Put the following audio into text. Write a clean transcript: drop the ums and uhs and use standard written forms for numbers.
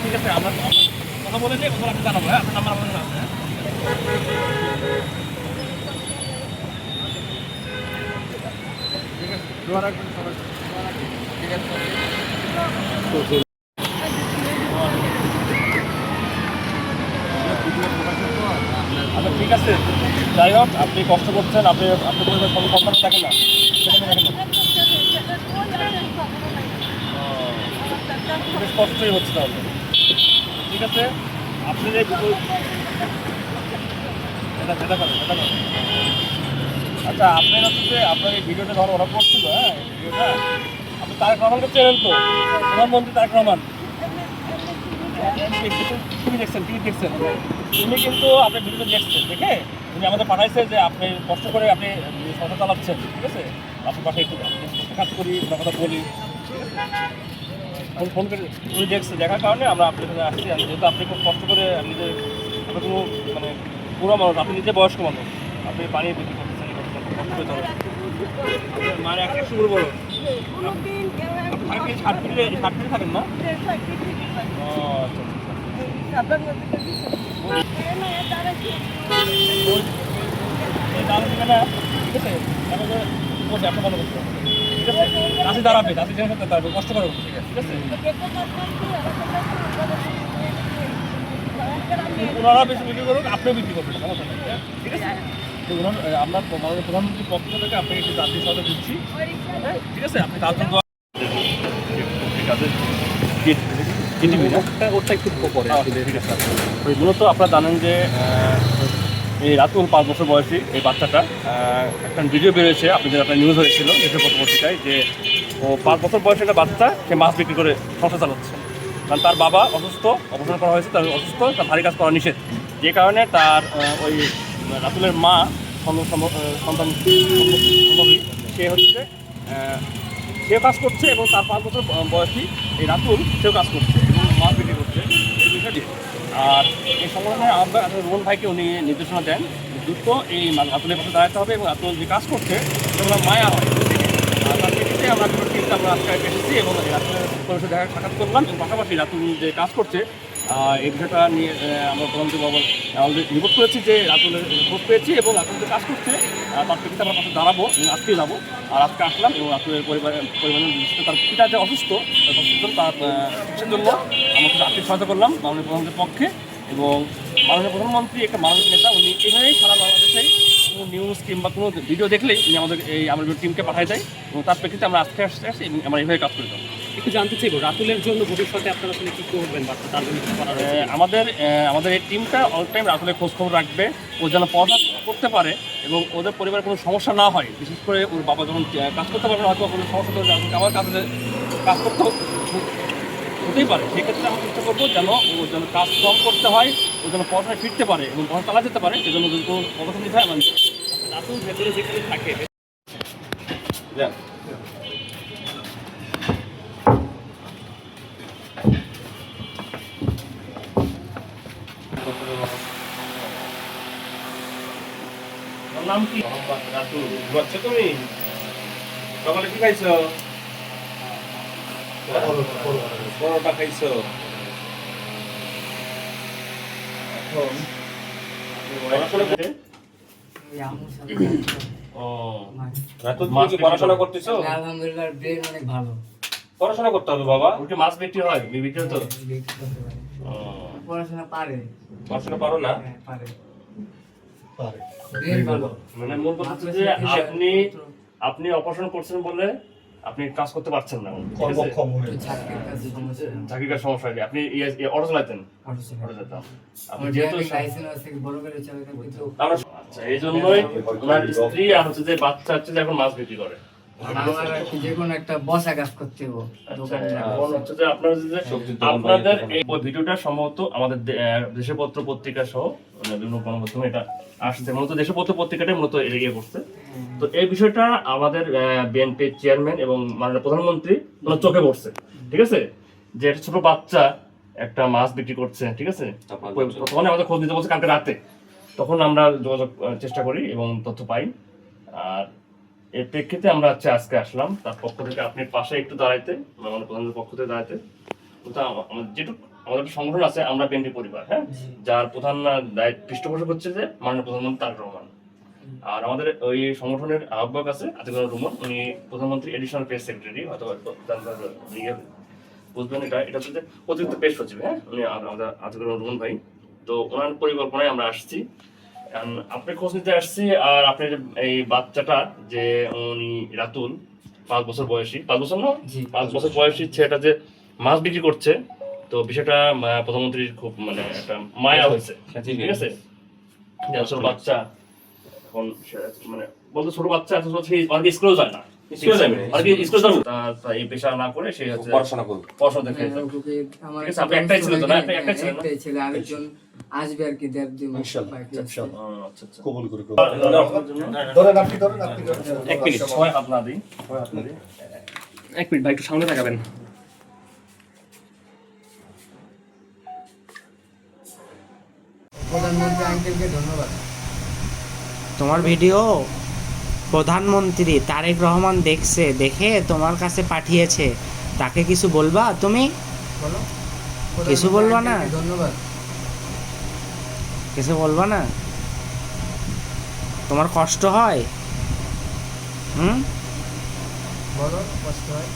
ঠিক আছে, আমরা কথা বলে নিয়ে কথা আপনি জানাবো। হ্যাঁ, আপনার নাম্বার আমাদের আছে। ঠিক আছে, দোয়া রাখবেন সবাই। ঠিক আছে। আচ্ছা ঠিক আছে, যাই হোক আপনি কষ্ট করছেন, আপনি আপনার পরিবার সব সন্তান দেখেন না, সেখানে দেখেন না, বেশ কষ্টই হচ্ছে তাহলে। ঠিক আছে, আপনি যে আচ্ছা আপনার হচ্ছে যে আপনার এই ভিডিওটা যখন ওরা করছিল, হ্যাঁ ভিডিওটা আপনি তারেক রহমানকে চেনেন তো, প্রধানমন্ত্রী তারেক রহমান, টিভি দেখছেন উনি কিন্তু আপনার ভিডিওটা দেখছেন, দেখে উনি আমাদের পাঠাইছে যে আপনি কষ্ট করে আপনি সংসার চালাচ্ছেন, ঠিক আছে, আপনার পাশে একটু সাক্ষাৎ করি, ওনার কথা বলি, ফোন করে উনি দেখছে, দেখার কারণে আমরা আপনার কাছে আসছি। যেহেতু আপনি খুব কষ্ট করে আপনি যে আপনার কোনো মানে পুরো মানুষ, আপনি নিজে বয়স্ক মানুষ, আপনি পানি বিক্রি করতেছেন, কষ্ট করে চলেন, মানে একটা শুরু বড় আপনি ষাট ফিটে থাকেন না? ও আচ্ছা দাঁড়াবে, কষ্ট করো, ঠিক আছে, ওনারা বেশি বিক্রি করুক, আপনিও বিক্রি করবেন, সমস্যা নেই, ঠিক আছে। তো আমরা মাননীয় প্রধানমন্ত্রীর পক্ষ থেকে আপনাকে একটু জাতীয় সহায়তা দিচ্ছি, ঠিক আছে, আপনি তার জন্য মূলত আপনারা জানেন যে এই রাতুল 5 বছর বয়সী এই বাচ্চাটা একটা ভিডিও বেরোয়েছে, আপনার নিউজ হয়েছিল দেশের পত্রিকায়, যে ও 5 বছর বয়সে একটা বাচ্চা সে মাছ বিক্রি করে সংসার চালাচ্ছে, কারণ তার বাবা অসুস্থ, অপারেশন করা হয়েছে, তার অসুস্থ, তার ভারী কাজ করা নিষেধ, যে কারণে তার ওই রাতুলের মা সন্তান সে হচ্ছে সেও কাজ করছে, এবং তার 5 বছর বয়সী এই রাতুল সেও কাজ করছে এবং মাছ বিক্রি করছে এই বিষয়টি। আর এই সংগঠনে আমরা রোহন ভাইকে উনি নির্দেশনা দেন দ্রুত এই রাতুলের পাশে দাঁড়াতে হবে, এবং রাতুল যে কাজ করছে সেগুলো মায়া হয়, আর তার ক্ষেত্রে আমরা টিমটা আমরা আজকে এসেছি এবং রাতুলের পরিষদ দেখা সাক্ষাৎ করলাম, এবং পাশাপাশি রাতুল যে কাজ করছে এই বিষয়টা নিয়ে আমরা প্রধানমন্ত্রী বাবু অলরেডি রিপোর্ট করেছি যে রাতুলের খোঁজ পেয়েছি, এবং রাতুল যে কাজ করছে তার ক্ষেত্রে আমরা পাশে দাঁড়াবো, এবং আজকেই যাবো। আর আজকে আসলাম, এবং রাতুলের পরিবারের তার পিতা যে অসুস্থ, তার চিকিৎসার জন্য আমরা কিছু আর্থিক সহায়তা করলাম মাননীয় প্রধানমন্ত্রীর পক্ষে, এবং মাননীয় প্রধানমন্ত্রী একটা মানবিক নেতা, উনি এভাবেই সারা বাংলাদেশেই কোনো নিউজ কিংবা কোনো ভিডিও দেখলেই উনি আমাদের টিমকে পাঠায় দেয়, এবং তার প্রেক্ষিতে আমরা আজকে আসছি এবং আমরা এইভাবে কাজ করে যাবো। একটু জানতে চাইব রাতুলের জন্য ভবিষ্যতে আপনারা আসলে কী করবেন, বা তার জন্য কিছু করার আমাদের এই টিমটা অল টাইম রাতুলের খোঁজখবর রাখবে, ও যেন পড়াশোনা করতে পারে এবং ওদের পরিবারে কোনো সমস্যা না হয়, বিশেষ করে ওর বাবা যখন কাজ করতে পারবে না, হয়তো কোনো সমস্যা হলে আমার কাজ করতে হতেই পারে, সেক্ষেত্রে আমরা চেষ্টা করবো যেন ও যেন কাজ কম করতে হয়, ও যেন পড়াশোনায় ফিরতে পারে এবং পড়াশোনা চালা যেতে পারে, সেজন্য যদি কোনো পদক্ষেপ নিতে হয় আমার রাতুল ভেতরে যেখানে থাকে নাম কি? রাতুল। বাচ্চা তুমি সকালে কি খাইছো? পরোটা খাইছো? পড়াশোনা করতেছো? আলহামদুলিল্লাহ, ব্রেন অনেক ভালো। পড়াশোনা করতে হবে বাবা, ওকে মাছ বিক্রি হয়, বিক্রি তো পড়াশোনা পারে। পড়াশোনা পারো না? পারে। মানে মূল কথা হচ্ছে যে আপনি অপারেশন করছেন বলে আপনি কাজ করতে পারছেন না, চাকরির কাজ সমস্যা হয়। আপনি অটো চালাতেন, আপনি যেহেতু আচ্ছা, এই জন্যই ওনার স্ত্রী আর হচ্ছে যে বাচ্চা হচ্ছে যে এখন মাছ বিক্রি করে, যেকোনো একটা বসা কাজ করতে হবে। আপনাদের এই ভিডিওটা সম্ভবত আমাদের দেশের পত্র পত্রিকা সহ বিভিন্ন গণমাধ্যমে এটা আসছে, মূলত দেশের পত্র পত্রিকাটাই মূলত এগিয়ে করছে। তো এই বিষয়টা আমাদের বিএনপির চেয়ারম্যান এবং মাননীয় প্রধানমন্ত্রী ওনার চোখে পড়ছে, ঠিক আছে, যে একটা ছোট বাচ্চা একটা মাছ বিক্রি করছে, ঠিক আছে, তখন আমাদের খোঁজ নিতে বলছে কালকে রাতে, তখন আমরা যোগাযোগ চেষ্টা করি এবং তথ্য পাই। আর এর প্রেক্ষিতে আমরা আজকে আসলাম তার পক্ষ থেকে, আপনি পাশে একটু দাঁড়াইতে, আমাদের প্রধানমন্ত্রীর পক্ষ থেকে দাঁড়াইতে, যেটুকু আমাদের একটা সংগঠন আছে আমরা বিএনপি পরিবার, হ্যাঁ, যার প্রধান পৃষ্ঠপোষক হচ্ছে যে মাননীয় প্রধানমন্ত্রী তারেক রহমান। আর আমাদের ওই সংগঠনের আহ্বায়ক আছে আতিকুর রহমান, উনি প্রধানমন্ত্রী এডিশনাল প্রেস সেক্রেটারি, হয়তো বুঝবেন। এটা হচ্ছে যে অতিরিক্ত প্রেস সচিব, হ্যাঁ, উনি আমাদের আতিকুর রহমান ভাই। তো ওনার পরিকল্পনায় আমরা আসছি, আপনি খোঁজ নিতে আসছি। আর আপনার এই বাচ্চাটা যে উনি রাতুল 5 বছর বয়সী, 5 বছর না, জি। 5 বছর বয়সী ছেলেটা যে মাছ বিক্রি করছে, তো বিষয়টা প্রধানমন্ত্রীর খুব মানে একটা মায়া হয়েছে, ঠিক আছে। যে ছোট বাচ্চা এখন মানে বলতে ছোট বাচ্চা এত ছোট অনেকে স্কুলেও যায় না, এই পেশা না করে সে হচ্ছে পড়াশোনা দেখে। হ্যাঁ, ওকে আমার ঠিক আছে, আপনি একটাই ছিল তো না? আপনি একটাই ছিলেন না? একটাই ছেলে, আরেকজন আসবে আর কি 1.5-2 মাস বাকি আছে। আচ্ছা। কবুল করে এক মিনিট, সময় হাত না দিই। 1 মিনিট ভাই, একটু সামনে তাকাবেন। প্রধানমন্ত্রী আঙ্কেলকে ধন্যবাদ। তোমার ভিডিও প্রধানমন্ত্রী তারেক রহমান দেখছে, দেখে তোমার কাছে পাঠিয়েছে, তাকে কিছু বলবা তুমি? বলো। কিছু বলবা না? আঙ্কেলকে ধন্যবাদ। কিছু বলবা না? তোমার কষ্ট হয়? বলো, কষ্ট হয়।